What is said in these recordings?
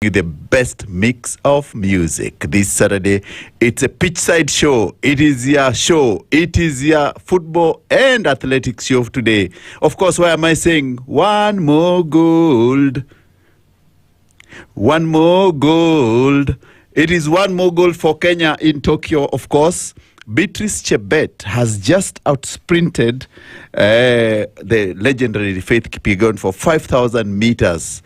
you the best mix of music. This Saturday, it's a pitchside show. It is your show. It is your football and athletics show today. Of course, why am I saying one more gold? One more gold. It is one more gold for Kenya in Tokyo, of course. Beatrice Chebet has just outsprinted the legendary Faith Kipyegon for 5,000 meters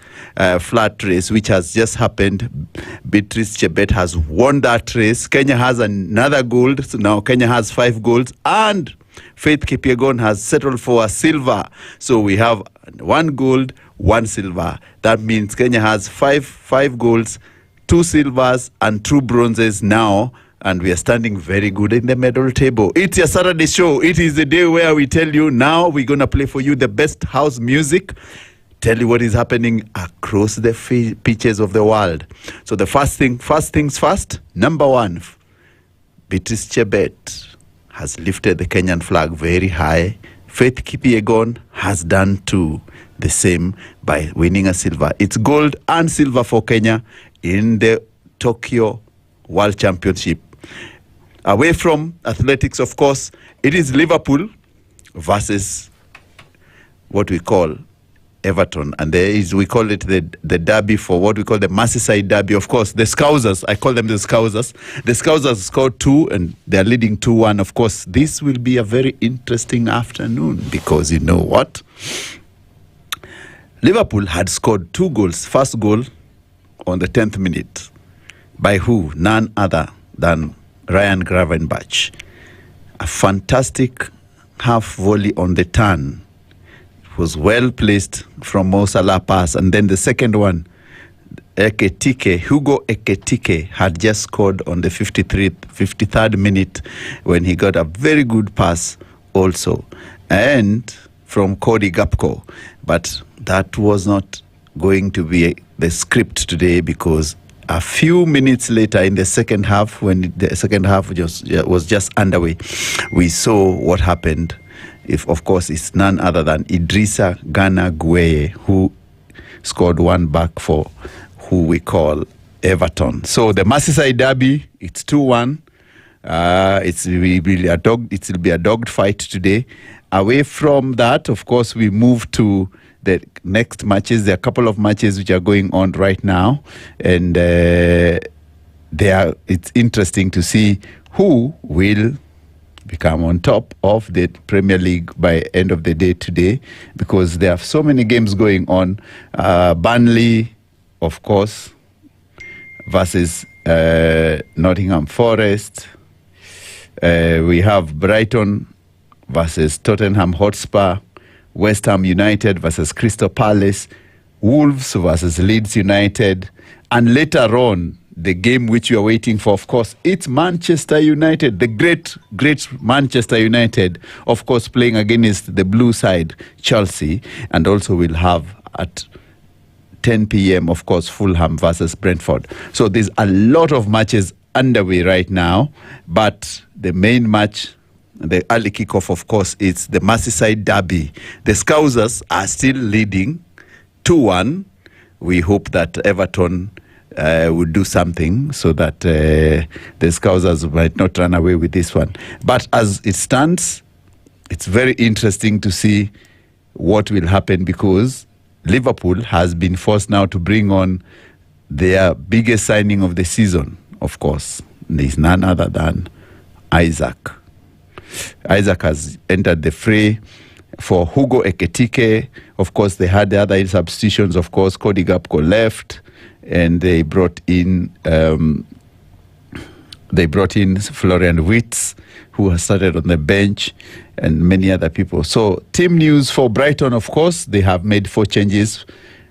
flat race, which has just happened. Beatrice Chebet has won that race. Kenya has another gold. So now Kenya has 5 golds. And Faith Kipyegon has settled for a silver. So we have 1 gold, 1 silver. That means Kenya has five golds, 2 silvers, and 2 bronzes now. And we are standing very good in the medal table. It's your Saturday show. It is the day where we tell you now we're going to play for you the best house music. Tell you what is happening across the pitches of the world. So the first things first. Number 1, Beatrice Chebet has lifted the Kenyan flag very high. Faith Kipyegon has done too the same by winning a silver. It's gold and silver for Kenya in the Tokyo World Championship. Away from athletics, of course, it is Liverpool versus what we call Everton. And we call it the derby for what we call the Merseyside derby. Of course, the Scousers, I call them the Scousers. The Scousers scored 2 and they're leading 2-1. Of course, this will be a very interesting afternoon because you know what? Liverpool had scored 2 goals. First goal on the 10th minute. By who? None other than Ryan Gravenberch. A fantastic half volley on the turn. It was well placed from Mo Salah pass. And then the second one, Hugo Ekitike had just scored on the 53rd minute when he got a very good pass also. And from Cody Gakpo. But that was not going to be the script today because a few minutes later in the second half, when the second half was just underway, we saw what happened. Of course, it's none other than Idrissa Gana Gueye, who scored 1 back for who we call Everton. So the Merseyside derby, it's 2-1. It will be a dogged fight today. Away from that, of course, we move to the next matches. There are a couple of matches which are going on right now, and it's interesting to see who will become on top of the Premier League by end of the day today, because there are so many games going on. Burnley, of course, versus Nottingham Forest. We have Brighton versus Tottenham Hotspur. West Ham United versus Crystal Palace, Wolves versus Leeds United, and later on, the game which you are waiting for, of course, it's Manchester United, the great Manchester United, of course, playing against the blue side, Chelsea, and also we'll have at 10 p.m., of course, Fulham versus Brentford. So there's a lot of matches underway right now, but the main match, the early kickoff, of course, it's the Merseyside derby. The Scousers are still leading 2-1. We hope that Everton would do something so that the Scousers might not run away with this one. But as it stands, it's very interesting to see what will happen because Liverpool has been forced now to bring on their biggest signing of the season, of course. There's none other than Isaac. Isaac has entered the fray for Hugo Ekitike. Of course, they had the other substitutions. Of course, Cody Gakpo left, and they brought in Florian Wirtz, who has started on the bench, and many other people. So, team news for Brighton. Of course, they have made 4 changes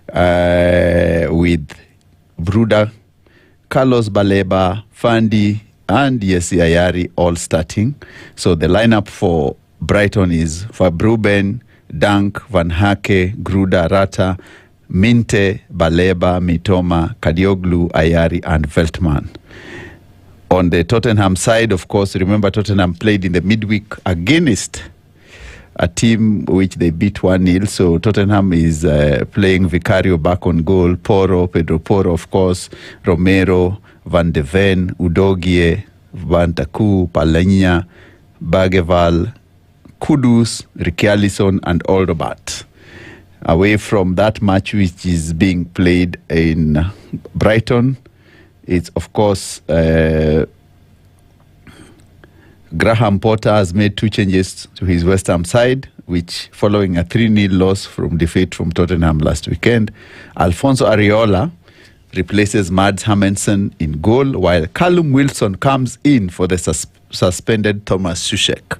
with Bruda, Carlos Baleba, Fandi, and Yesi Ayari all starting. So the lineup for Brighton is Verbruben, Dunk, Van Hake, Gruda, Rata, Minte, Baleba, Mitoma, Kadioglu, Ayari, and Veltman. On the Tottenham side, of course, remember Tottenham played in the midweek against a team which they beat 1-0. So Tottenham is playing Vicario back on goal, Pedro Porro, of course, Romero, Van de Ven, Udogie, Van Taku, Palenya, Bageval, Kudus, Richarlison, and Alderbat. Away from that match, which is being played in Brighton, it's, of course, Graham Potter has made 2 changes to his West Ham side, which following a 3-0 loss from defeat from Tottenham last weekend. Alfonso Areola replaces Mads Hammensen in goal, while Callum Wilson comes in for the suspended Thomas Suchek.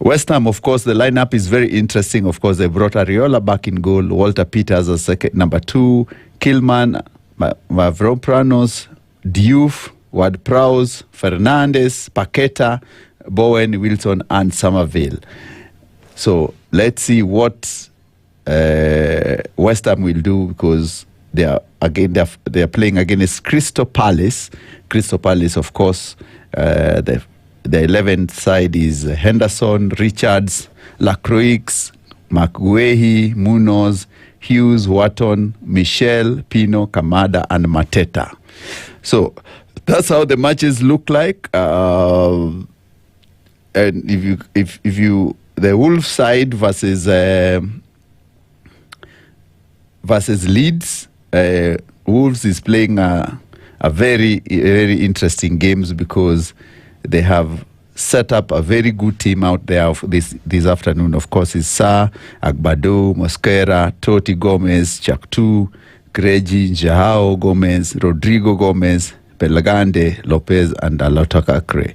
West Ham, of course, the lineup is very interesting. Of course, they brought Areola back in goal, Walter Peters as number 2, Kilman, Mavropanos, Diouf, Ward-Prowse, Fernandes, Paqueta, Bowen, Wilson, and Somerville. So let's see what West Ham will do, because they are playing against Crystal Palace. Crystal Palace, of course, the 11th side is Henderson, Richards, Lacroix, McGuehi, Munoz, Hughes, Wharton, Michel, Pino, Kamada, and Mateta. So that's how the matches look like. And if you the Wolves side versus Leeds, Wolves is playing a very interesting games, because they have set up a very good team out there this afternoon. Of course, is Sa, Agbado, Mosquera, Totti Gomez, Chaktu, Kreji, Joao Gomez, Rodrigo Gomez, Pelagande, Lopez, and Alotakakre.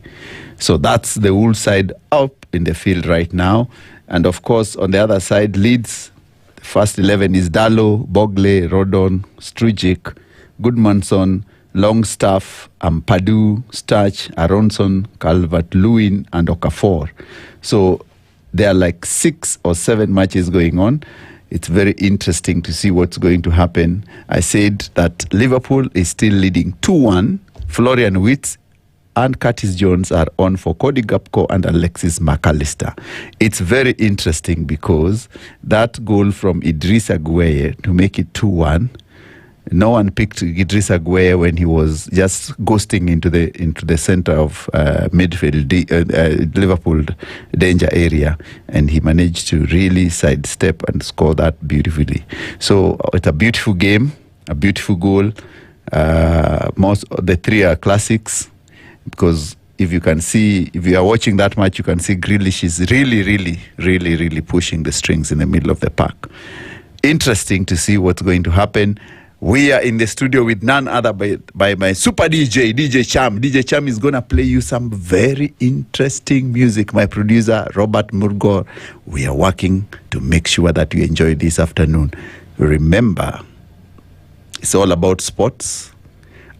So that's the Wolves side up in the field right now. And of course, on the other side, Leeds, the first 11 is Dallo, Bogle, Rodon, Strujic, Goodmanson, Longstaff, Ampadu, Starch, Aronson, Calvert-Lewin, and Okafor. So there are like 6 or 7 matches going on. It's very interesting to see what's going to happen. I said that Liverpool is still leading 2-1. Florian Wirtz and Curtis Jones are on for Cody Gakpo and Alexis McAllister. It's very interesting, because that goal from Idrissa Gueye to make it 2-1, no one picked Idrissa Gueye when he was just ghosting into the center of midfield, Liverpool danger area, and he managed to really sidestep and score that beautifully. So it's a beautiful game, a beautiful goal. Most of the 3 are classics, because if you are watching that match, you can see Grealish is really pushing the strings in the middle of the park. Interesting to see what's going to happen. We are in the studio with none other by my super DJ Cham. DJ Cham is going to play you some very interesting music. My producer, Robert Murgor. We are working to make sure that you enjoy this afternoon. Remember, it's all about sports.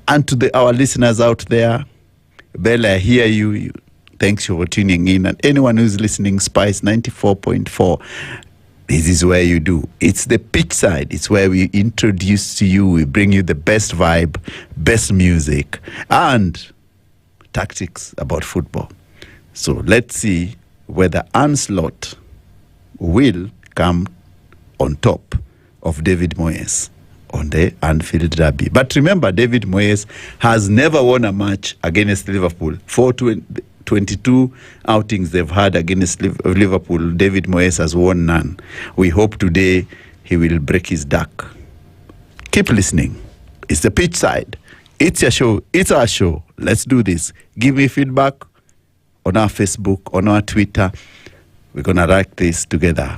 And to our listeners out there, Bella, I hear you. Thanks for tuning in. And anyone who's listening, Spice 94.4. This is where you do. It's the pitch side. It's where we introduce to you, we bring you the best vibe, best music, and tactics about football. So let's see whether Onslaught will come on top of David Moyes on the Anfield Derby. But remember, David Moyes has never won a match against Liverpool. 22 outings they've had against Liverpool, David Moyes has won none. We hope today he will break his duck. Keep listening. It's the pitch side. It's your show. It's our show. Let's do this. Give me feedback on our Facebook, on our Twitter. We're going to write this together.